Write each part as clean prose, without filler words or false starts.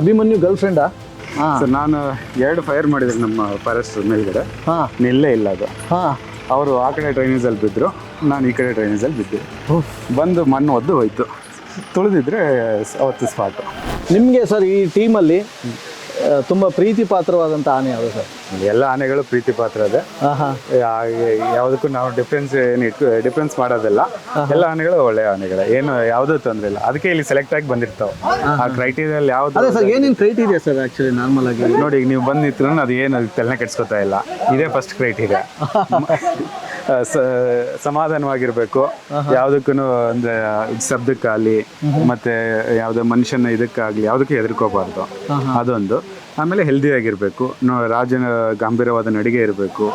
Abhimanyu girl ಫ್ರೆಂಡಾ? ಹಾಂ so ನಾನು 2 fire ಮಾಡಿದ್ರು ನಮ್ಮ ಫಾರೆಸ್ಟ್ ಮೇಲ್ಗಡೆ. ಹಾಂ ನಿಲ್ಲೇ ಇಲ್ಲ ಅದು. ಹಾಂ ಅವರು ಆ ಕಡೆ ಡ್ರೈನೇಜಲ್ಲಿ ಬಿದ್ದರು, ನಾನು ಈ ಕಡೆ ಡ್ರೈನೇಜಲ್ಲಿ ಬಿದ್ದೆ. ಬಂದು ಮಣ್ಣು ಒದ್ದು ಹೋಯ್ತು. ತುಳಿದಿದ್ರೆ ಅವತ್ತು ಸ್ಪಾಟು. ನಿಮಗೆ ಸರ್ ಈ ಟೀಮಲ್ಲಿ ತುಂಬ ಪ್ರೀತಿ ಪಾತ್ರವಾದಂಥ ಆನೆ ಯಾವುದು ಸರ್? ಎಲ್ಲ ಆನೆಗಳು ಪ್ರೀತಿ ಪಾತ್ರ ಅದೇ. ಹಾಂ ಹಾಂ ಯಾವುದಕ್ಕೂ ನಾವು ಡಿಫ್ರೆನ್ಸ್ ಮಾಡೋದಿಲ್ಲ. ಎಲ್ಲ ಆನೆಗಳು ಒಳ್ಳೆಯ ಆನೆಗಳೇ, ಏನು ಯಾವುದೂ ತೊಂದರೆ ಇಲ್ಲ. ಅದಕ್ಕೆ ಇಲ್ಲಿ ಸೆಲೆಕ್ಟ್ ಆಗಿ ಬಂದಿರ್ತಾವೆ. ಆ ಕ್ರೈಟೀರಿಯಲ್ಲಿ ಯಾವುದು ಅದೇ ಸರ್, ಏನೇನು ಕ್ರೈಟೀರಿಯಾ ಸರ್ ಆ್ಯಕ್ಚುಲಿ ನಾರ್ಮಲ್ ಆಗಿ? ನೋಡಿ, ಈಗ ನೀವು ಬಂದು ನಿಂತ್ರೂ ಅದು ಏನು ಅದು ತಲೆನೇ ಕೆಡ್ಸ್ಕೊತಾ ಇಲ್ಲ. ಇದೇ ಫಸ್ಟ್ ಕ್ರೈಟೀರಿಯಾ. ಸಮಾಧಾನವಾಗಿರ್ಬೇಕು, ಯಾವುದಕ್ಕೂ ಅಂದರೆ ಶಬ್ದಕ್ಕಾಗಲಿ ಮತ್ತೆ ಯಾವುದೋ ಮನುಷ್ಯನ ಇದಕ್ಕಾಗಲಿ ಯಾವುದಕ್ಕೂ ಹೆದರ್ಕೋಬಾರ್ದು, ಅದೊಂದು. ಆಮೇಲೆ ಹೆಲ್ದಿ ಆಗಿರಬೇಕು, ರಾಜನ ಗಾಂಭೀರ್ಯವಾದ ನಡಿಗೆ ಇರಬೇಕು,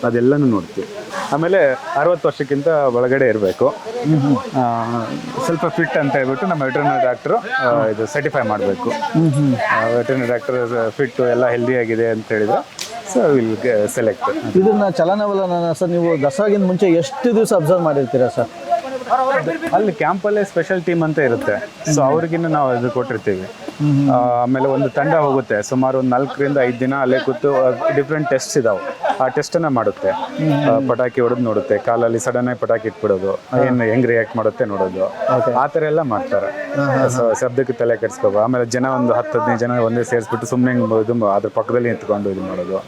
ಅದೆಲ್ಲನೂ ನೋಡ್ತೀವಿ. ಆಮೇಲೆ 60 ವರ್ಷಕ್ಕಿಂತ ಒಳಗಡೆ ಇರಬೇಕು. ಸ್ವಲ್ಪ ಫಿಟ್ ಅಂತ ಹೇಳ್ಬಿಟ್ಟು ನಮ್ಮ ವೆಟರ್ನರಿ ಡಾಕ್ಟ್ರು ಇದು ಸರ್ಟಿಫೈ ಮಾಡಬೇಕು. ವೆಟರ್ನರಿ ಡಾಕ್ಟರ್ ಫಿಟ್ಟು ಎಲ್ಲ ಹೆಲ್ದಿ ಆಗಿದೆ ಅಂತ ಹೇಳಿದ್ರೆ ಸೊ ವಿಲ್ ಸೆಲೆಕ್ಟ್. ಇದನ್ನ ಚಲನವಲನ ಸರ್ ನೀವು ದಸರಾಗಿಂತ ಮುಂಚೆ ಎಷ್ಟು ದಿವಸ ಅಬ್ಸರ್ವ್ ಮಾಡಿರ್ತೀರಾ ಸರ್? ಅಲ್ಲಿ ಕ್ಯಾಂಪಲ್ಲೇ ಸ್ಪೆಷಲ್ ಟೀಮ್ ಅಂತ ಇರುತ್ತೆ. ಸೊ ಅವ್ರಿಗಿನ್ನ ನಾವು ಇದು ಕೊಟ್ಟಿರ್ತೀವಿ. ಆಮೇಲೆ ಒಂದು ತಂಡ ಹೋಗುತ್ತೆ, ಸುಮಾರು ಒಂದು 4 ರಿಂದ 5 ದಿನ ಅಲ್ಲೇ ಕೂತು ಡಿಫ್ರೆಂಟ್ ಟೆಸ್ಟ್ ಇದಾವೆ. ಆ ಟೆಸ್ಟನ್ನು ಮಾಡುತ್ತೆ. ಪಟಾಕಿ ಹೊಡೆದು ನೋಡುತ್ತೆ, ಕಾಲಲ್ಲಿ ಸಡನ್ ಆಗಿ ಪಟಾಕಿ ಇಟ್ಬಿಡೋದು, ಏನು ಹೆಂಗ್ ರಿಯಾಕ್ಟ್ ಮಾಡುತ್ತೆ ನೋಡೋದು, ಆ ಥರ ಎಲ್ಲ ಮಾಡ್ತಾರೆ. ಸೊ ಶಬ್ದಕ್ಕೆ ತಲೆ ಕೆಡಿಸ್ಕೋಬೋ. ಆಮೇಲೆ ಜನ ಒಂದು 10-15 ಜನ ಒಂದೇ ಸೇರಿಸ್ಬಿಟ್ಟು ಸುಮ್ಮನೆ ಇದು ಅದ್ರ ಪಕ್ಕದಲ್ಲಿ ನಿಂತ್ಕೊಂಡು ಇದು ಮಾಡೋದು,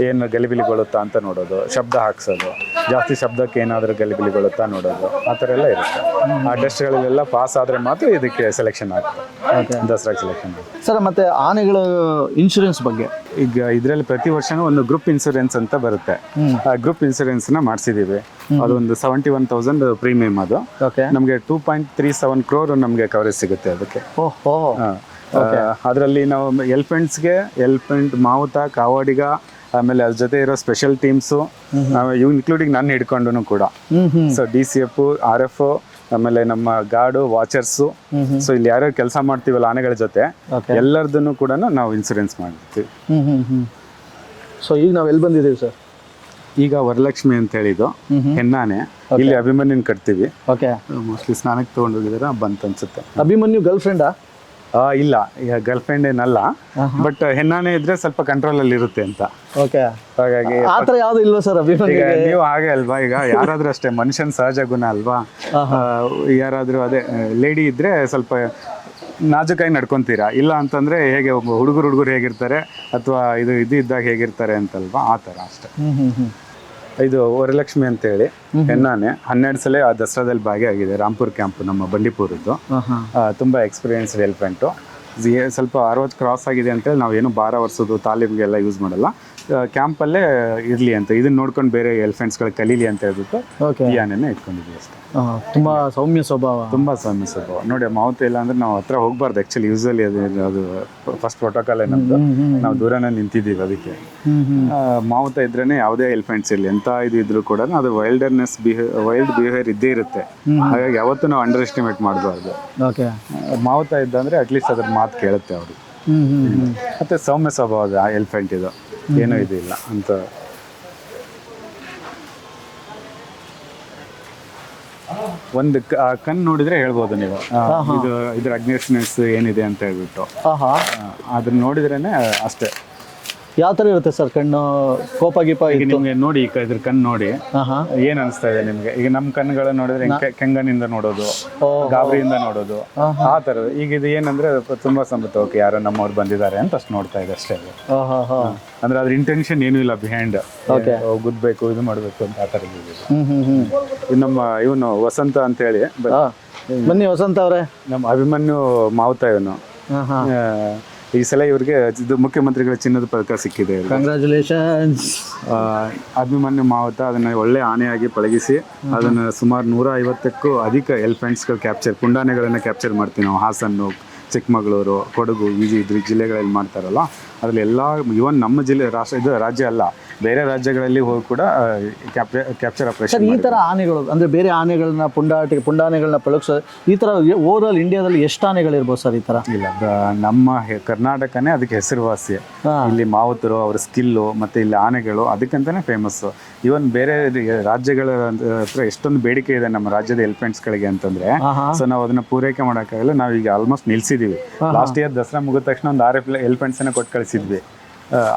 ಏನು ಗಲಿಬಿಲಿಗೊಳ್ಳುತ್ತಾ ಅಂತ ನೋಡೋದು, ಶಬ್ದ ಹಾಕ್ಸೋದು, ಜಾಸ್ತಿ ಶಬ್ದಕ್ಕೆ ಏನಾದರೂ ಗಲಿಬಿಲಿಗೊಳ್ಳುತ್ತಾ ನೋಡೋದು, ಆ ಥರ ಎಲ್ಲ ಇರುತ್ತೆ. ಆ ಟೆಸ್ಟ್ಗಳಲ್ಲೆಲ್ಲ ಪಾಸ್ ಆದರೆ ಮಾತ್ರ ಇದಕ್ಕೆ ಸೆಲೆಕ್ಷನ್ ಆಗ್ತದೆ, ದಸರಾಗೆ ಸೆಲೆಕ್ಷನ್ ಆಗುತ್ತೆ. ಸರ್ ಮತ್ತು ಆನೆಗಳ ಇನ್ಶೂರೆನ್ಸ್ ಬಗ್ಗೆ ಈಗ ಇದರಲ್ಲಿ ಪ್ರತಿ ವರ್ಷನೂ ಒಂದು ಗ್ರೂಪ್ ಇನ್ಸೂರೆನ್ಸ್ ಅಂತ ಬರುತ್ತೆ. ಆ ಗ್ರೂಪ್ ಇನ್ಸೂರೆನ್ಸ್ನ ಮಾಡಿಸಿದ್ದೀವಿ. ಅದೊಂದು 71,000 ಪ್ರೀಮಿಯಂ. ಅದು ಓಕೆ ನಮಗೆ 2.37 crore ನಮಗೆ ಕವರೇಜ್ ಸಿಗುತ್ತೆ ಅದಕ್ಕೆ. ಓಹೋ ಅದರಲ್ಲಿ ನಾವು ಎಲಿಫೆಂಟ್, ಮಾವುತ, ಕಾವಾಡಿಗ, ಆಮೇಲೆ ಅದ್ರ ಜೊತೆ ಇರೋ ಸ್ಪೆಷಲ್ ಟೀಮ್ಸು, ಇನ್ಕ್ಲೂಡಿಂಗ್ ನಾನು ಹಿಡ್ಕೊಂಡು ಕೂಡ. ಸೊ DCF, RF, ಆಮೇಲೆ ನಮ್ಮ ಗಾರ್ಡು, ವಾಚರ್ಸು, ಸೊ ಇಲ್ಲಿ ಯಾರ್ಯಾರು ಕೆಲಸ ಮಾಡ್ತೀವಲ್ಲ ಆನೆಗಳ ಜೊತೆ ಎಲ್ಲರದನ್ನು ಕೂಡ ನಾವು ಇನ್ಸೂರೆನ್ಸ್ ಮಾಡಿರ್ತೀವಿ. ಸೊ ಈಗ ನಾವು ಎಲ್ಲಿ ಬಂದಿದ್ದೀವಿ ಸರ್? ಈಗ ವರಲಕ್ಷ್ಮಿ ಅಂತ ಹೇಳಿದ್ದು ಹೆಣ್ಣಾನೆ, ಇಲ್ಲಿ ಅಭಿಮನ್ಯುನ್ ಕಟ್ತೀವಿ. ಓಕೆ, ಮೋಸ್ಟ್ಲಿ ಸ್ನಾನಕ್ಕೆ ತೊಗೊಂಡೋಗಿದಾರೆ ಬಂತ ಅನ್ಸುತ್ತೆ. ಅಭಿಮನ್ಯು ಗರ್ಲ್ ಫ್ರೆಂಡಾ? ಇಲ್ಲ, ಈಗ ಗರ್ಲ್ ಫ್ರೆಂಡ್ ಏನಲ್ಲ, ಬಟ್ ಹೆಣ್ಣಾನೆ ಇದ್ರೆ ಸ್ವಲ್ಪ ಕಂಟ್ರೋಲ್ ಅಲ್ಲಿ ಇರುತ್ತೆ ಅಂತ. ಓಕೆ, ಹಾಗಾಗಿ ಆ ಥರ ಯಾವುದು ಇಲ್ವಾ ಸರ್ ಅಭಿಮನ್ಯು? ಈಗ ನೀವು ಹಾಗೆ ಅಲ್ವಾ, ಈಗ ಯಾರಾದ್ರೂ ಅಷ್ಟೇ, ಮನುಷ್ಯನ ಸಹಜ ಗುಣ ಅಲ್ವಾ. ಯಾರಾದ್ರೂ ಅದೇ ಲೇಡಿ ಇದ್ರೆ ಸ್ವಲ್ಪ ನಾಜುಕಾಗಿ ನಡ್ಕೊಂತೀರಾ, ಇಲ್ಲ ಅಂತಂದ್ರೆ ಹೇಗೆ ಹುಡುಗರು ಹೇಗಿರ್ತಾರೆ ಅಥವಾ ಇದು ಇದ್ದಾಗ ಹೇಗಿರ್ತಾರೆ ಅಂತಲ್ವಾ, ಆ ಥರ ಅಷ್ಟೇ. ಇದು ವರಲಕ್ಷ್ಮಿ ಅಂತೇಳಿ ಹೆಣ್ಣಾನೆ 12 ಸಲ ಆ ದಸರಾದಲ್ಲಿ ಭಾಗಿಯಾಗಿದೆ. ರಾಂಪುರ್ ಕ್ಯಾಂಪ್ ನಮ್ಮ ಬಂಡೀಪುರದ್ದು. ತುಂಬ ಎಕ್ಸ್ಪೀರಿಯನ್ಸ್ಡ್ ಎಲಿಫೆಂಟು. ಸ್ವಲ್ಪ 60 ಕ್ರಾಸ್ ಆಗಿದೆ ಅಂತೇಳಿ ನಾವೇನು ಭಾರ ವರ್ಷದ್ದು ತಾಲೀಮ್ಗೆಲ್ಲ ಯೂಸ್ ಮಾಡಲ್ಲ. ಕ್ಯಾಂಪಲ್ಲೇ ಇರಲಿ ಅಂತ, ಇದನ್ನ ನೋಡ್ಕೊಂಡು ಬೇರೆ ಎಲಿಫೆಂಟ್ಸ್ಗಳು ಕಲೀಲಿ ಅಂತ ಹೇಳ್ಬಿಟ್ಟು ಈ ಆನೆನ ಇಟ್ಕೊಂಡಿದ್ವಿ ಅಷ್ಟೇ. ತುಂಬ ಸೌಮ್ಯ ಸ್ವಭಾವ. ತುಂಬ ಸೌಮ್ಯ ಸ್ವಭಾವ. ನೋಡಿ, ಮಾವುತ ಇಲ್ಲ ಅಂದ್ರೆ ನಾವು ಹತ್ರ ಹೋಗ್ಬಾರ್ದು ಆ್ಯಕ್ಚುಲಿ. ಯೂಸಲಿ ಅದು ಫಸ್ಟ್ ಪ್ರೋಟೋಕಾಲ್ ನಮ್ಮದು, ನಾವು ದೂರನೇ ನಿಂತಿದ್ದೀವಿ ಅದಕ್ಕೆ. ಮಾವುತ ಇದ್ರೇನೆ ಯಾವುದೇ ಎಲಿಫೆಂಟ್ಸ್ ಇರಲಿ, ಎಂಥ ಇದ್ರೂ ಕೂಡ ಅದು ವೈಲ್ಡ್ ಬಿಹೇವಿಯರ್ ಇದ್ದೇ ಇರುತ್ತೆ. ಹಾಗಾಗಿ ಯಾವತ್ತೂ ನಾವು ಅಂಡರ್ ಎಸ್ಟಿಮೇಟ್ ಮಾಡಬಾರ್ದು. ಮಾವುತ ಇದ್ದಂದ್ರೆ ಅಟ್ಲೀಸ್ಟ್ ಅದ್ರ ಮಾತು ಕೇಳುತ್ತೆ ಅವರು. ಮತ್ತೆ ಸೌಮ್ಯ ಸ್ವಭಾವದ ಎಲಿಫೆಂಟ್ ಇದು, ಏನೂ ಇದಿಲ್ಲ ಅಂತ. ಒಂದು ಕಣ್ಣು ನೋಡಿದ್ರೆ ಹೇಳ್ಬೋದು ನೀವು ಇದ್ರ ಅಗ್ನೆಸ್ನೆಸ್ ಏನಿದೆ ಅಂತ ಹೇಳ್ಬಿಟ್ಟು. ಅದನ್ನ ನೋಡಿದ್ರೇನೆ ಅಷ್ಟೇ. ಯಾವ ಥರ ಇರುತ್ತೆ ಸರ್ ಕಣ್ಣು? ಕೋಪ ಗೀಪ? ಈಗ ನಿಮ್ಗೆ ನೋಡಿ, ಇದ್ರ ಕಣ್ಣು ನೋಡಿ ಏನ್ ಅನಿಸ್ತಾ ಇದೆ ನಿಮ್ಗೆ? ಈಗ ನಮ್ಮ ಕಣ್ಣುಗಳನ್ನ ನೋಡಿದ್ರೆ ಕೆಂಗನಿಂದ ನೋಡೋದು, ಗಾಬರಿಯಿಂದ ನೋಡೋದು, ಆ ಥರ. ಈಗ ಇದು ಏನಂದ್ರೆ ತುಂಬಾ ಸಂಬಂಧ, ಓಕೆ ಯಾರೋ ನಮ್ಮವ್ರು ಬಂದಿದ್ದಾರೆ ಅಂತ ಅಷ್ಟು ನೋಡ್ತಾ ಇದೆ ಅಷ್ಟೇ. ಅಂದ್ರೆ ಅದ್ರ ಇಂಟೆನ್ಷನ್ ಏನೂ ಇಲ್ಲ ಬಿಹೈಂಡ್, ಗುದ್ಬೇಕು ಇದು ಮಾಡ್ಬೇಕು ಅಂತ ಆ ಥರ ಇದಿಲ್ಲ. ನಮ್ಮ ಇವನು ವಸಂತ ಅಂತ ಹೇಳಿ, ಬನ್ನಿ ವಸಂತ ಅವರೇ, ನಮ್ಮ ಅಭಿಮನ್ಯು ಮಾವುತ ಇವನು. ಈ ಸಲ ಇವ್ರಿಗೆ ಇದು ಮುಖ್ಯಮಂತ್ರಿಗಳ ಚಿನ್ನದ ಪದಕ ಸಿಕ್ಕಿದೆ. ಕಂಗ್ರ್ಯಾಚುಲೇಷನ್ಸ್. ಅಭಿಮನ್ಯು ಮಾವುತ ಅದನ್ನ ಒಳ್ಳೆ ಆನೆಯಾಗಿ ಪಳಗಿಸಿ ಅದನ್ನ ಸುಮಾರು 150ಕ್ಕೂ ಅಧಿಕ ಎಲಿಫೆಂಟ್ಸ್ಗಳು ಪುಂಡಾನೆಗಳನ್ನ ಕ್ಯಾಪ್ಚರ್ ಮಾಡ್ತೀವಿ ನಾವು. ಹಾಸನ್ನು, ಚಿಕ್ಕಮಗಳೂರು, ಕೊಡಗು, ಇದ್ರ ಜಿಲ್ಲೆಗಳಲ್ಲಿ ಮಾಡ್ತಾರಲ್ಲ, ಅದರಲ್ಲಿ ಎಲ್ಲ ಇವನ್ ನಮ್ಮ ಜಿಲ್ಲೆ ರಾಜ್ಯ ಅಲ್ಲ, ಬೇರೆ ರಾಜ್ಯಗಳಲ್ಲಿ ಹೋಗಿ ಕೂಡ ಕ್ಯಾಪ್ಚರ್ ಸರ್ ಆಪರೇಷನ್ ಈ ಥರ ಆನೆಗಳು ಅಂದರೆ ಬೇರೆ ಆನೆಗಳನ್ನ ಪುಂಡಾನೆಗಳನ್ನ ಪಳಗಿಸೋದು ಈ ಥರ ಓವರಾಲ್ ಇಂಡಿಯಾದಲ್ಲಿ ಎಷ್ಟು ಆನೆಗಳಿರ್ಬೋದು ಸರ್ ಈ ಥರ? ಇಲ್ಲ, ನಮ್ಮ ಕರ್ನಾಟಕನೇ ಅದಕ್ಕೆ ಹೆಸರುವಾಸಿ. ಇಲ್ಲಿ ಮಾವುತರು ಅವ್ರ ಸ್ಕಿಲ್ಲು ಮತ್ತು ಇಲ್ಲಿ ಆನೆಗಳು ಅದಕ್ಕಂತಾನೆ ಫೇಮಸ್ಸು. ಇವನ್ ಬೇರೆ ರಾಜ್ಯಗಳ ಹತ್ರ ಎಷ್ಟೊಂದು ಬೇಡಿಕೆ ಇದೆ ನಮ್ಮ ರಾಜ್ಯದ ಎಲಿಫೆಂಟ್ಸ್ಗಳಿಗೆ ಅಂತಂದ್ರೆ, ಸೊ ನಾವು ಅದನ್ನ ಪೂರೈಕೆ ಮಾಡೋಕ್ಕಾಗಲ್ಲ. ನಾವು ಈಗ ಆಲ್ಮೋಸ್ಟ್ ನಿಲ್ಸಿದೀವಿ. ಲಾಸ್ಟ್ ಇಯರ್ ದಸರಾ ಮುಗಿದ ತಕ್ಷಣ ಒಂದು 6 ಎಲಿಫೆಂಟ್ಸನ್ನ ಕೊಟ್ಟು ಕಳಿಸಿದ್ವಿ.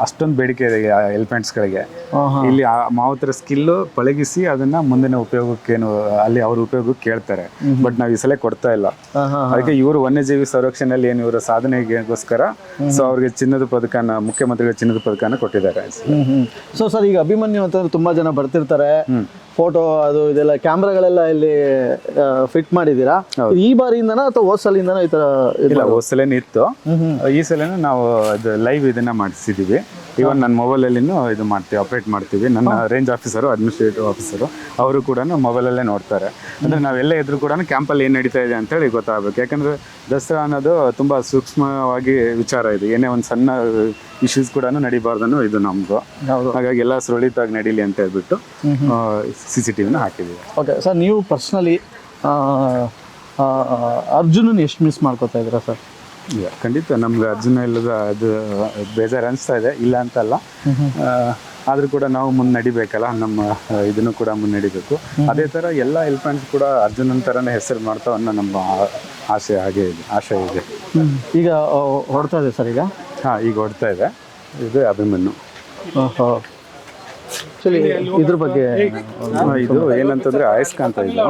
ಅಷ್ಟೊಂದು ಬೇಡಿಕೆ ಇದೆ ಎಲಿಫೆಂಟ್ಸ್ಗಳಿಗೆ. ಇಲ್ಲಿ ಮಾವುತರ ಸ್ಕಿಲ್ಲು ಪಳಗಿಸಿ ಅದನ್ನ ಮುಂದಿನ ಉಪಯೋಗಕ್ಕೇನು ಅಲ್ಲಿ ಅವ್ರ ಉಪಯೋಗಕ್ಕೆ ಕೇಳ್ತಾರೆ. ಬಟ್ ನಾವು ಈ ಸಲ ಕೊಡ್ತಾ ಇಲ್ಲ. ಅದಕ್ಕೆ ಇವರು ವನ್ಯಜೀವಿ ಸಂರಕ್ಷಣೆಯಲ್ಲಿ ಏನು ಇವರ ಸಾಧನೆಗೋಸ್ಕರ ಸೊ ಅವ್ರಿಗೆ ಚಿನ್ನದ ಪದಕನ, ಮುಖ್ಯಮಂತ್ರಿಗಳ ಚಿನ್ನದ ಪದಕನ ಕೊಟ್ಟಿದ್ದಾರೆ. ಸೊ ಸರ್ ಈಗ ಅಭಿಮನ್ಯು ಅಂತಂದ್ರೆ ತುಂಬಾ ಜನ ಬರ್ತಿರ್ತಾರೆ, ಫೋಟೋ ಅದು ಇದೆಲ್ಲ ಕ್ಯಾಮ್ರಾಗಳೆಲ್ಲ ಇಲ್ಲಿ ಫಿಟ್ ಮಾಡಿದ್ದೀರಾ? ಈ ಬಾರಿಯಿಂದನಾ ಅಥವಾ ಹೋದ ಸಲಿಂದನಾ ಈ ತರ? ಇಲ್ಲ, ಹೋದ ಸಲನೇ ಇತ್ತು. ಈ ಸಲನೂ ನಾವು ಅದು ಲೈವ್ ಇದನ್ನ ಮಾಡಿಸಿದೀವಿ. ಇವನ್ ನನ್ನ ಮೊಬೈಲಲ್ಲಿನೂ ಇದು ಮಾಡ್ತೀವಿ, ಆಪ್ರೇಟ್ ಮಾಡ್ತೀವಿ. ನನ್ನ ರೇಂಜ್ ಆಫೀಸರು, ಅಡ್ಮಿನಿಸ್ಟ್ರೇಟಿವ್ ಆಫೀಸರು ಅವರು ಕೂಡ ಮೊಬೈಲಲ್ಲೇ ನೋಡ್ತಾರೆ. ಅಂದರೆ ನಾವೆಲ್ಲ ಇದ್ರೂ ಕೂಡ ಕ್ಯಾಂಪಲ್ಲಿ ಏನು ನಡೀತಾ ಇದೆ ಅಂತೇಳಿ ಗೊತ್ತಾಗಬೇಕು. ಯಾಕಂದರೆ ದಸರಾ ಅನ್ನೋದು ತುಂಬ ಸೂಕ್ಷ್ಮವಾಗಿ ವಿಚಾರ ಇದೆ. ಏನೇ ಒಂದು ಸಣ್ಣ ಇಶ್ಯೂಸ್ ಕೂಡ ನಡಿಬಾರ್ದನ್ನು ಇದು ನಮ್ಮದು. ಹಾಗಾಗಿ ಎಲ್ಲ ಸುರಳಿತಾಗಿ ನಡೀಲಿ ಅಂತ ಹೇಳ್ಬಿಟ್ಟು CCTV ಹಾಕಿದ್ದೀವಿ. ಓಕೆ ಸರ್, ನೀವು ಪರ್ಸ್ನಲಿ ಅರ್ಜುನನ್ ಎಷ್ಟು ಮಿಸ್ ಮಾಡ್ಕೋತಾ ಇದ್ದೀರಾ ಸರ್? ಇಲ್ಲ, ಖಂಡಿತ ನಮ್ಗೆ ಅರ್ಜುನ ಇಲ್ಲದ ಅದು ಬೇಜಾರು ಅನಿಸ್ತಾ ಇದೆ, ಇಲ್ಲ ಅಂತಲ್ಲ. ಆದರೂ ಕೂಡ ನಾವು ಮುಂದೆ ನಡಿಬೇಕಲ್ಲ, ನಮ್ಮ ಇದನ್ನು ಕೂಡ ಮುನ್ನಡಿಬೇಕು. ಅದೇ ಥರ ಎಲ್ಲ ಎಲಿಫೆಂಟ್ಸ್ ಕೂಡ ಅರ್ಜುನನ್ ಥರನೇ ಹೆಸರು ಮಾಡ್ತಾವ ಅನ್ನೋ ನಮ್ಮ ಆಸೆ ಇದೆ. ಈಗ ಹೊಡ್ತಾ ಇದೆ ಸರ್ ಈಗ? ಹಾಂ, ಈಗ ಹೊಡ್ತಾ ಇದೆ. ಇದು ಅಭಿಮನ್ಯು. ಇದ್ರ ಬಗ್ಗೆ ಇದು ಏನಂತಂದ್ರೆ ಅಯಸ್ಕಾಂತ. ಇದು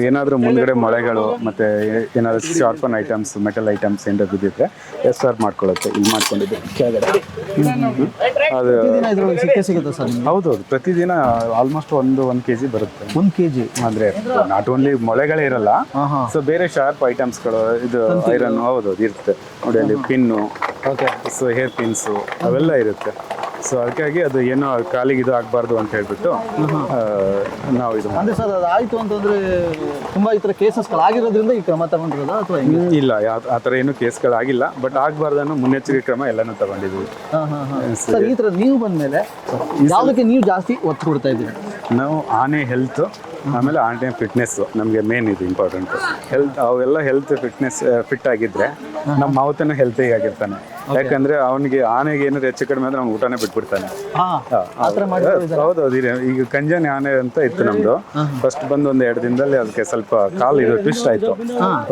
ಏನಾದರೂ ಮುಂದ್ಗಡೆ ಮೊಳೆಗಳು ಮತ್ತೆ ಏನಾದ್ರು ಶಾರ್ಪನ್ ಐಟಮ್ಸ್, ಮೆಟಲ್ ಐಟಮ್ಸ್ ಏನಾದ್ರು ಬಿದ್ದಿದ್ರೆ ಎಸ್ಆರ್ ಮಾಡ್ಕೊಳ್ಳುತ್ತೆ. ಇಲ್ಲಿ ಮಾಡ್ಕೊಂಡಿದ್ದೆ ಕೆಳಗಡೆ. ಅದು ಸಿಗುತ್ತೆ ಸರ್? ಹೌದೌದು, ಪ್ರತಿದಿನ ಆಲ್ಮೋಸ್ಟ್ 1 kg ಬರುತ್ತೆ. 1 kg ಅಂದ್ರೆ ನಾಟ್ ಓನ್ಲಿ ಮೊಳೆಗಳೇ ಇರಲ್ಲ, ಸೊ ಬೇರೆ ಶಾರ್ಪ್ ಐಟಮ್ಸ್ಗಳು, ಇದು ಐರನ್, ಹೌದೌದು ಇರುತ್ತೆ ನೋಡಿ. ಅಲ್ಲಿ ಪಿನ್ನು, ಸೊ ಹೇರ್ ಪಿನ್ಸು ಅವೆಲ್ಲ ಇರುತ್ತೆ. ಸೊ ಅದಕ್ಕಾಗಿ ಅದು ಏನೋ ಕಾಲಿಗೆ ಇದು ಆಗಬಾರ್ದು ಅಂತ ಹೇಳ್ಬಿಟ್ಟು ನಾವು ಇದು ಅಂದರೆ ಸರ್ ಅದು ಆಯಿತು ಅಂತಂದರೆ ತುಂಬ ಈ ಥರ ಕೇಸಸ್ಗಳಾಗಿರೋದ್ರಿಂದ ಈ ಕ್ರಮ ತಗೊಂಡಿರೋದಾ ಅಥವಾ ಇಲ್ಲ, ಆ ಥರ ಏನು ಕೇಸ್ಗಳಾಗಿಲ್ಲ. ಬಟ್ ಆಗಬಾರ್ದು ಅನ್ನೋ ಮುನ್ನೆಚ್ಚರಿಕೆ ಕ್ರಮ ಎಲ್ಲನೂ ತಗೊಂಡಿದ್ದೀವಿ. ಸರ್ ಈ ಥರ ನೀವು ಬಂದಮೇಲೆ ಯಾವುದಕ್ಕೆ ನೀವು ಜಾಸ್ತಿ ಒತ್ತು ಕೊಡ್ತಾ ಇದ್ದೀರಿ? ನಾವು ಆನೆ ಹೆಲ್ತ್, ಆಮೇಲೆ ಆನೆ ಫಿಟ್ನೆಸ್ಸು ನಮಗೆ ಮೇನ್ ಇದು ಇಂಪಾರ್ಟೆಂಟ್. ಅವೆಲ್ಲ ಹೆಲ್ತ್ ಫಿಟ್ನೆಸ್ ಫಿಟ್ ಆಗಿದ್ರೆ ನಮ್ಮ ಮಾವತನ ಹೆಲ್ತಿಗೆ ಆಗಿರ್ತಾನೆ. ಯಾಕಂದ್ರೆ ಅವನಿಗೆ ಆನೆಗೆ ಏನಾದ್ರು ಹೆಚ್ಚು ಕಡಿಮೆ ಅಂದ್ರೆ ಅವ್ನು ಊಟನೇ ಬಿಟ್ಬಿಡ್ತಾನೆ. ಹೌದೌದು. ಈಗ ಕಂಜಾನೆ ಆನೆ ಅಂತ ಇತ್ತು ನಮ್ದು. ಫಸ್ಟ್ ಬಂದು 1-2 ದಿನದಲ್ಲಿ ಅದಕ್ಕೆ ಸ್ವಲ್ಪ ಕಾಲು ಇದು ಟ್ವಿಸ್ಟ್ ಆಯ್ತು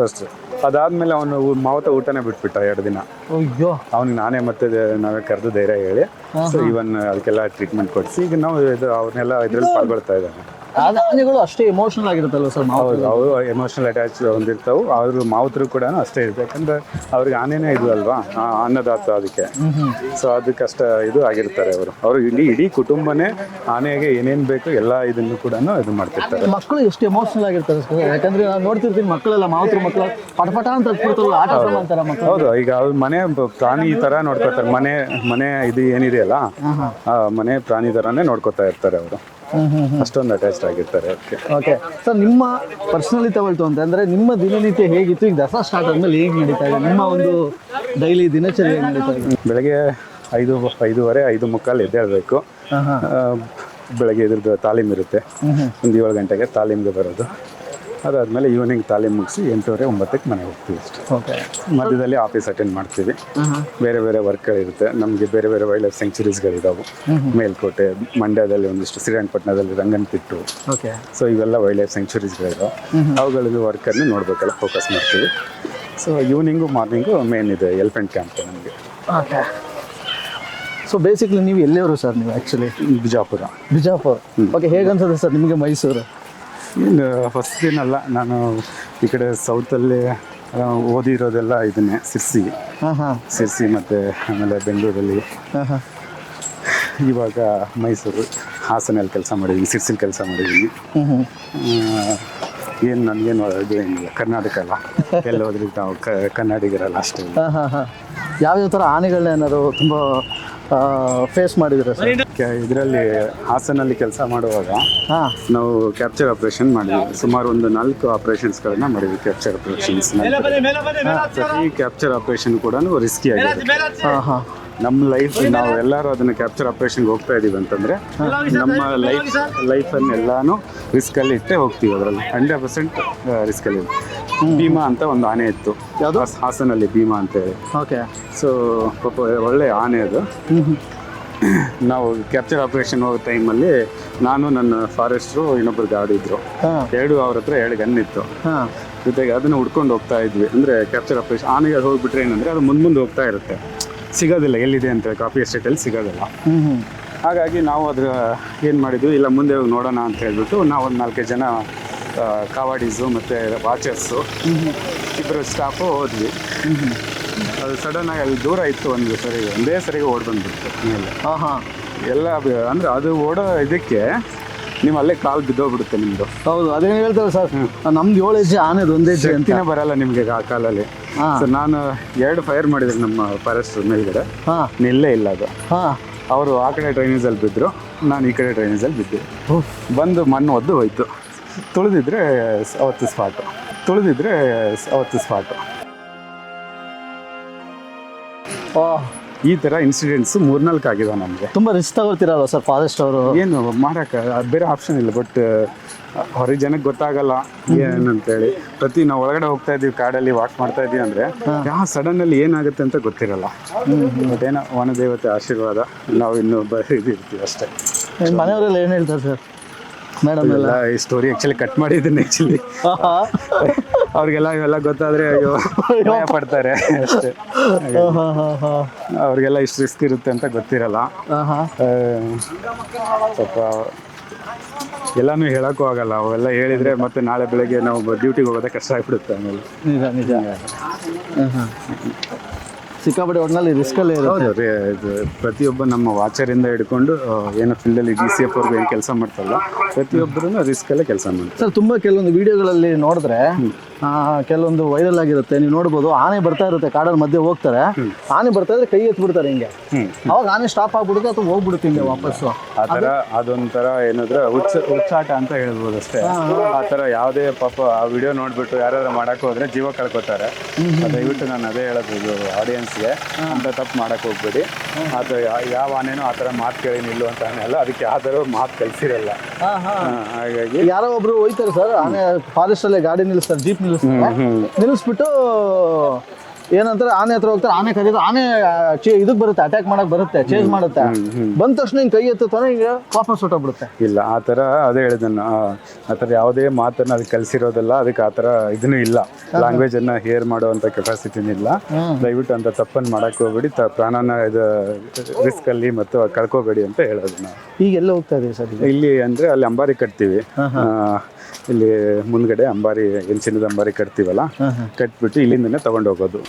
ಫಸ್ಟ್. ಅದಾದ್ಮೇಲೆ ಅವನು ಮಾವತ ಊಟನೇ ಬಿಟ್ಬಿಟ್ಟ 2 ದಿನ. ಅವ್ನಿಗೆ ನಾನೇ ಮತ್ತೆ ನಾವೇ ಕರೆದು ಧೈರ್ಯ ಹೇಳಿ ಸೊ ಇವನ್ ಅದಕ್ಕೆಲ್ಲ ಟ್ರೀಟ್ಮೆಂಟ್ ಕೊಡಿಸಿ ಈಗ ನಾವು ಅವ್ರನ್ನೆಲ್ಲ ಇದ್ರಲ್ಲಿ ಪಾಲ್ಗೊಳ್ತಾ ಇದ್ದಾನೆ. ಆನೆಗಳು ಅಷ್ಟೇ ಎಮೋಷನಲ್ ಆಗಿರುತ್ತಲ್ವ ಸರ್? ಅವರು ಎಮೋಷನಲ್ ಅಟ್ಯಾಚ್ ಹೊಂದಿರ್ತಾವೆ. ಅವ್ರ ಮಾವುತರು ಕೂಡ ಅಷ್ಟೇ ಇರುತ್ತೆ. ಯಾಕಂದ್ರೆ ಅವ್ರಿಗೆ ಆನೆನೇ ಇದು ಅಲ್ವಾ, ಅನ್ನದಾತ. ಅದಕ್ಕೆ ಸೊ ಅದಕ್ಕಷ್ಟ ಇದು ಆಗಿರ್ತಾರೆ ಅವರು ಇಡೀ ಕುಟುಂಬನೇ ಆನೆಗೆ ಏನೇನು ಬೇಕು ಎಲ್ಲ ಇದನ್ನು ಕೂಡ ಇದು ಮಾಡ್ತಿರ್ತಾರೆ. ಮಕ್ಕಳು ಎಷ್ಟು ಎಮೋಷನಲ್ ಆಗಿರ್ತಾರೆ ಸರ್? ಯಾಕಂದ್ರೆ ನಾವು ನೋಡ್ತಿರ್ತೀವಿ ಮಕ್ಕಳೆಲ್ಲ, ಮಾವುತರು ಮಕ್ಕಳು ಪಟಪಟ ಅಂತ ಹತ್ಬಿಡ್ತಾರಲ್ಲ, ಆಟ ಅಂತಾರ ಮಕ್ಕಳು. ಹೌದು, ಈಗ ಅವ್ರ ಮನೆ ಪ್ರಾಣಿ ಈ ತರ ನೋಡ್ಕೋತಾರೆ. ಮನೆ ಇದು ಏನಿದೆಯಲ್ಲ, ಮನೆ ಪ್ರಾಣಿ ತರಾನೇ ನೋಡ್ಕೋತಾ ಇರ್ತಾರೆ ಅವರು. ಅಷ್ಟೊಂದು ಅಟ್ಯಾಚ್ ಆಗಿರ್ತಾರೆ. ಓಕೆ ಸರ್, ನಿಮ್ಮ ಪರ್ಸನಲಿ ತಗೊಳ್ತು ಅಂತಂದ್ರೆ ನಿಮ್ಮ ದಿನನಿತ್ಯ ಹೇಗಿತ್ತು? ಈಗ ದಸರಾ ಸ್ಟಾರ್ಟ್ ಆದ್ಮೇಲೆ ಹೇಗೆ ನಡೀತಾ ಇದೆ ನಿಮ್ಮ ಒಂದು ಡೈಲಿ ದಿನಚರಿ? ಹೇಗೆ ನಡೀತಾ ಇದೆ? ಬೆಳಗ್ಗೆ 5:30, 5:45 ಎದ್ದೇಳಬೇಕು. ಬೆಳಗ್ಗೆ ಇದ್ರದ್ದು ತಾಲೀಮ್ ಇರುತ್ತೆ. ಒಂದು 7 ಗಂಟೆಗೆ ತಾಲೀಮ್ಗೆ ಬರೋದು. ಅದಾದಮೇಲೆ ಈವ್ನಿಂಗ್ ತಾಲೀಮ್ ಮುಗಿಸಿ 8:30, 9ಕ್ಕೆ ಮನೆಗೆ ಹೋಗ್ತೀವಿ ಅಷ್ಟೇ. ಓಕೆ, ಮಧ್ಯದಲ್ಲಿ ಆಫೀಸ್ ಅಟೆಂಡ್ ಮಾಡ್ತೀವಿ. ಬೇರೆ ಬೇರೆ ವರ್ಕ್ಗಳಿರುತ್ತೆ ನಮಗೆ. ಬೇರೆ ಬೇರೆ ವೈಲ್ಡ್ ಲೈಫ್ ಸೆಂಚುರೀಸ್ಗಳಿದ್ದಾವೆ. ಮೇಲ್ಕೋಟೆ, ಮಂಡ್ಯದಲ್ಲಿ ಒಂದಿಷ್ಟು, ಶ್ರೀರಂಗಪಟ್ಟಣದಲ್ಲಿ ರಂಗನತಿಟ್ಟು. ಓಕೆ, ಸೊ ಇವೆಲ್ಲ ವೈಲ್ಡ್ ಲೈಫ್ ಸೆಂಚುರೀಸ್ಗಳಿದ್ದಾವೆ. ಅವುಗಳಲ್ಲಿ ವರ್ಕನ್ನು ನೋಡಬೇಕಲ್ಲ, ಫೋಕಸ್ ಮಾಡ್ತೀವಿ. ಸೊ ಈವ್ನಿಂಗು ಮಾರ್ನಿಂಗು ಮೇನ್ ಇದೆ ಎಲಿಫೆಂಟ್ ಕ್ಯಾಂಪ್ ನಮಗೆ. ಓಕೆ, ಸೊ ಬೇಸಿಕ್ಲಿ ನೀವು ಎಲ್ಲಿಯವರು ಸರ್? ನೀವು ಆ್ಯಕ್ಚುಲಿ ಬಿಜಾಪುರ. ಓಕೆ, ಹೇಗೆ ಅನ್ಸುತ್ತೆ ಸರ್ ನಿಮಗೆ ಮೈಸೂರು? ಹೊಸದೇನಲ್ಲ, ನಾನು ಈ ಕಡೆ ಸೌತಲ್ಲಿ ಓದಿರೋದೆಲ್ಲ ಇದನ್ನೇ, ಸಿರ್ಸಿ ಮತ್ತು ಆಮೇಲೆ ಬೆಂಗಳೂರಲ್ಲಿ. ಇವಾಗ ಮೈಸೂರು, ಹಾಸನಲ್ಲಿ ಕೆಲಸ ಮಾಡಿದ್ದೀನಿ, ಸಿರ್ಸಿಲಿ ಕೆಲಸ ಮಾಡಿದ್ದೀನಿ. ಏನು ನನಗೇನು ಇದು ಏನಿಲ್ಲ, ಕರ್ನಾಟಕ ಅಲ್ಲ, ಎಲ್ಲ ಹೋದ್ರೆ ನಾವು ಕನ್ನಡಿಗರಲ್ಲ ಅಷ್ಟೇ. ಯಾವ್ಯಾವ ಥರ ಆನೆಗಳನ್ನ ಏನಾದ್ರು ತುಂಬ ಫೇಸ್ ಮಾಡಿದ್ರೆ ಸರ್? ಇದರಲ್ಲಿ ಹಾಸನಲ್ಲಿ ಕೆಲಸ ಮಾಡುವಾಗ ನಾವು ಕ್ಯಾಪ್ಚರ್ ಆಪರೇಷನ್ ಮಾಡಿದ್ವಿ. ಸುಮಾರು ಒಂದು 4 ಆಪರೇಷನ್ಸ್ಗಳನ್ನ ಮಾಡಿದ್ವಿ. ಕ್ಯಾಪ್ಚರ್ ಆಪರೇಷನ್ಸ್ ಪ್ರತಿ ಕ್ಯಾಪ್ಚರ್ ಆಪರೇಷನ್ ಕೂಡ ರಿಸ್ಕಿ ಆಗಿದೆ. ನಮ್ಮ ಲೈಫ್ ನಾವು ಎಲ್ಲರೂ ಅದನ್ನ ಕ್ಯಾಪ್ಚರ್ ಆಪರೇಷನ್ಗೆ ಹೋಗ್ತಾ ಇದೀವಿ ಅಂತಂದ್ರೆ ನಮ್ಮ ಲೈಫನ್ನೆಲ್ಲಾನು ರಿಸ್ಕಲ್ಲಿ ಇಟ್ಟೇ ಹೋಗ್ತೀವಿ. ಅದರಲ್ಲಿ 100% ರಿಸ್ಕಲ್ಲಿ. ಭೀಮಾ ಅಂತ ಒಂದು ಆನೆ ಇತ್ತು ಯಾವುದು? ಹಾಸನಲ್ಲಿ, ಭೀಮಾ ಅಂತ ಹೇಳಿ. ಓಕೆ. ಸೊ ಪಾಪ ಒಳ್ಳೆ ಆನೆ ಅದು. ನಾವು ಕ್ಯಾಪ್ಚರ್ ಆಪರೇಷನ್ ಹೋಗೋ ಟೈಮಲ್ಲಿ ನಾನು ನನ್ನ ಫಾರೆಸ್ಟ್ರು ಇನ್ನೊಬ್ರು ಗಾಡಿ ಇದ್ರು, ಅವ್ರ ಹತ್ರ 2 ಗನ್ ಇತ್ತು. ಜೊತೆಗೆ ಅದನ್ನ ಹುಡ್ಕೊಂಡು ಹೋಗ್ತಾ ಇದ್ವಿ. ಅಂದ್ರೆ ಕ್ಯಾಪ್ಚರ್ ಆಪರೇಷನ್ ಆನೆಗೆ ಹೋಗ್ಬಿಟ್ರೆ ಏನಂದ್ರೆ ಅದು ಮುಂದೆ ಹೋಗ್ತಾ ಇರುತ್ತೆ, ಸಿಗೋದಿಲ್ಲ ಎಲ್ಲಿದೆ ಅಂತ ಕಾಫಿ ಎಸ್ಟೇಟಲ್ಲಿ ಸಿಗೋದಿಲ್ಲ. ಹಾಗಾಗಿ ನಾವು ಅದ್ರ ಏನು ಮಾಡಿದ್ವಿ, ಇಲ್ಲ ಮುಂದೆ ಹೋಗಿ ನೋಡೋಣ ಅಂತ ಹೇಳ್ಬಿಟ್ಟು ನಾವು ಒಂದು 4-5 ಜನ ಕಾವಾಡೀಸು ಮತ್ತು ವಾಚರ್ಸು ಇಬ್ಬರು ಸ್ಟಾಫು ಹೋದ್ವಿ. ಅದು ಸಡನ್ ಆಗಿ ಅಲ್ಲಿ ದೂರ ಇತ್ತು, ಒಂದೇ ಸರಿಗೆ ಓಡ್ ಬಂದ್ಬಿಡ್ತು ಮೇಲೆ. ಎಲ್ಲ ಅಂದರೆ ಅದು ಓಡೋ ಇದಕ್ಕೆ ನೀವು ಅಲ್ಲೇ ಕಾಲು ಬಿದ್ದೋಗ್ಬಿಡುತ್ತೆ ನಿಮ್ಮದು. ಹೌದು, ಅದೇನು ಹೇಳ್ತಾರೆ ಸರ್, ನಮ್ದು 7 ಹೆಜ್ಜೆ ಆನೆದು 1 ಹೆಜ್ಜೆ ಶಕ್ತಿನೇ ಬರಲ್ಲ ನಿಮಗೆ ಆ ಕಾಲಲ್ಲಿ. ಸೊ ನಾನು 2 ಫೈರ್ ಮಾಡಿದ್ರು ನಮ್ಮ ಫಾರೆಸ್ಟ್ ಮೇಲ್ಗಡೆ, ನಿಲ್ಲೇ ಇಲ್ಲ ಅದು. ಅವರು ಆ ಕಡೆ ಡ್ರೈನೇಜಲ್ಲಿ ಬಿದ್ದರು, ನಾನು ಈ ಕಡೆ ಡ್ರೈನೇಜಲ್ಲಿ ಬಿದ್ದೆ. ಬಂದು ಮಣ್ಣು ಒದ್ದು ಹೋಯ್ತು. ತುಳಿದಿದ್ರೆ ಅವತ್ತು ಸ್ಪಾಟು. ಈ ಥರ ಇನ್ಸಿಡೆಂಟ್ಸ್ 3-4 ಆಗಿದೆ ನಮಗೆ. ತುಂಬ ರಿಸ್ಕ್ ತಗೊಳ್ತೀರಲ್ಲ ಸರ್ ಫಾರೆಸ್ಟ್ ಅವರು? ಏನು ಮಾಡೋಕ್ಕೆ ಬೇರೆ ಆಪ್ಷನ್ ಇಲ್ಲ. ಬಟ್ ಹೊರಗೆ ಜನಕ್ಕೆ ಗೊತ್ತಾಗಲ್ಲ ಏನಂತೇಳಿ. ನಾವು ಒಳಗಡೆ ಹೋಗ್ತಾ ಇದ್ದೀವಿ, ಕಾಡಲ್ಲಿ ವಾಕ್ ಮಾಡ್ತಾ ಇದ್ದೀವಿ ಅಂದರೆ ಸಡನ್ನಲ್ಲಿ ಏನಾಗುತ್ತೆ ಅಂತ ಗೊತ್ತಿರಲ್ಲ. ಏನೋ ವನದೇವತೆ ಆಶೀರ್ವಾದ, ನಾವು ಇನ್ನೂ ಇದಿರ್ತೀವಿ ಅಷ್ಟೇ. ಮನೆಯವರೆಲ್ಲ ಏನು ಹೇಳ್ತಾರೆ ಸರ್? ಮೇಡಮ್ ಎಲ್ಲ ಈ ಸ್ಟೋರಿ ಆ್ಯಕ್ಚುಲಿ ಕಟ್ ಮಾಡಿದ್ದೀನಿ. ಆ್ಯಕ್ಚುಲಿ ಅವ್ರಿಗೆಲ್ಲ ಇವೆಲ್ಲ ಗೊತ್ತಾದರೆ ಅಯ್ಯೋ ಭಯ ಪಡ್ತಾರೆ ಅಷ್ಟೇ. ಅವ್ರಿಗೆಲ್ಲ ಇಷ್ಟು ರಿಸ್ಕ್ ಇರುತ್ತೆ ಅಂತ ಗೊತ್ತಿರಲ್ಲ. ಸ್ವಲ್ಪ ಎಲ್ಲನೂ ಹೇಳೋಕ್ಕೂ ಆಗಲ್ಲ. ಅವೆಲ್ಲ ಹೇಳಿದರೆ ಮತ್ತೆ ನಾಳೆ ಬೆಳಗ್ಗೆ ನಾವು ಡ್ಯೂಟಿಗೆ ಹೋಗೋದೇ ಕಷ್ಟ ಆಗಿಬಿಡುತ್ತೆ. ಆಮೇಲೆ ನಿಜ ಸಿಕ್ಕಾಪಟ್ಟೆ ಒಟ್ಟಿನಲ್ಲಿ ರಿಸ್ಕಲ್ಲೇ ಇರುತ್ತೆ. ಇದು ಪ್ರತಿಯೊಬ್ಬ ನಮ್ಮ ವಾಚರಿಂದ ಹಿಡ್ಕೊಂಡು ಏನೋ ಫೀಲ್ಡಲ್ಲಿ DCF ಅವ್ರಿಗೆ ಏನು ಕೆಲಸ ಮಾಡ್ತಾರಲ್ಲ, ಪ್ರತಿಯೊಬ್ಬರೂ ರಿಸ್ಕಲ್ಲೇ ಕೆಲಸ ಮಾಡ್ತಾರೆ ಸರ್. ತುಂಬ ಕೆಲವೊಂದು ವಿಡಿಯೋಗಳಲ್ಲಿ ನೋಡಿದ್ರೆ ಕೆಲವೊಂದು ವೈರಲ್ ಆಗಿರುತ್ತೆ, ನೀವು ನೋಡ್ಬೋದು. ಆನೆ ಬರ್ತಾ ಇರುತ್ತೆ, ಕಾಡಲ್ಲಿ ಮಧ್ಯೆ ಹೋಗ್ತಾರೆ, ಆನೆ ಬರ್ತಾ ಇದ್ರೆ ಕೈ ಎತ್ಬಿಡ್ತಾರೆ ಹಿಂಗೆ. ಅವಾಗ ಆನೆ ಸ್ಟಾಪ್ ಆಗ್ಬಿಡುತ್ತೆ ಅಥವಾ ಹೋಗ್ಬಿಡುತ್ತೆ ಹಿಂಗೆ ವಾಪಸ್ಸು. ಆ ಥರ ಅದೊಂಥರ ಏನಾದ್ರೆ ಹುಚ್ಚಾಟ ಅಂತ ಹೇಳ್ಬೋದು ಅಷ್ಟೇ. ಆ ಥರ ಯಾವುದೇ ಪಾಪ ಆ ವಿಡಿಯೋ ನೋಡ್ಬಿಟ್ಟು ಯಾರಾದ್ರೂ ಮಾಡಕ್ಕೆ ಹೋದ್ರೆ ಜೀವ ಕಳ್ಕೊತಾರೆ. ದಯವಿಟ್ಟು ನಾನು ಅದೇ ಹೇಳೋದು ಆಡಿಯನ್ಸ್ಗೆ, ಅಂತ ತಪ್ಪು ಮಾಡಕ್ಕೆ ಹೋಗ್ಬೇಡಿ. ಅದು ಯಾವ ಆನೆನೂ ಆ ಥರ ಮಾತು ಕೇಳಿ ನಿಲ್ಲು ಅಂತ ಅಲ್ಲ, ಅದಕ್ಕೆ ಯಾವ ಥರ ಮಾತು ಕಲಿಸಿರಲ್ಲ. ಹಾಗಾಗಿ ಯಾರೋ ಒಬ್ರು ಹೋಯ್ತಾರೆ ಸರ್, ಆನೆ ಫಾರೆಸ್ಟಲ್ಲೇ ಗಾಡಿ ನಿಲ್ಲಿಸ್ತಾರೆ, ಜೀಪ್ ನಿಲ್ಲಿಸ್ಬಿಟ್ಟು ಏನಂತಾರೆ, ಆನೆ ಹತ್ರ ಹೋಗ್ತಾರೆ, ಆನೆ ಕರೀತಾರೆ, ಆನೆ ಇದಕ್ಕೆ ಬರುತ್ತೆ, ಅಟ್ಯಾಕ್ ಮಾಡಕ್ ಬರುತ್ತೆ, ಚೇಂಜ್ ಮಾಡುತ್ತೆ. ಬಂದ ತಕ್ಷಣ ಹಿಂಗೆ ಕೈ ಎತ್ತುತ್ತಾನೆ, ಹಿಂಗೆ ವಾಪಸ್ ಹೊಟ್ಟೋಗ್ಬಿಡುತ್ತೆ. ಇಲ್ಲ ಆ ಥರ ಅದೇ ಹೇಳಿದನ್ನು, ಆ ಥರ ಯಾವುದೇ ಮಾತನ್ನು ಅದಕ್ಕೆ ಕಲಿಸಿರೋದಲ್ಲ. ಅದಕ್ಕೆ ಆ ಥರ ಇದನ್ನೂ ಇಲ್ಲ, ಲ್ಯಾಂಗ್ವೇಜನ್ನು ಹೇರ್ ಮಾಡುವಂಥ ಕೆಪಾಸಿಟಿನೂ ಇಲ್ಲ. ದಯವಿಟ್ಟು ಅಂತ ತಪ್ಪನ್ನು ಮಾಡಕ್ಕೆ ಹೋಗ್ಬೇಡಿ, ಪ್ರಾಣನ ಇದು ರಿಸ್ಕಲ್ಲಿ ಮತ್ತು ಕಳ್ಕೋಬೇಡಿ ಅಂತ ಹೇಳೋದು ನಾವು. ಈಗ ಎಲ್ಲ ಹೋಗ್ತಾ ಇದೀವಿ ಸರ್? ಇಲ್ಲಿ ಅಂದರೆ ಅಲ್ಲಿ ಅಂಬಾರಿ ಕಟ್ತೀವಿ, ಇಲ್ಲಿ ಮುಂದ್ಗಡೆ ಅಂಬಾರಿ, ಚಿನ್ನದ ಅಂಬಾರಿ ಕಟ್ತೀವಲ್ಲ, ಕಟ್ಬಿಟ್ಟು ಇಲ್ಲಿಂದನೇ ತಗೊಂಡು ಹೋಗೋದು.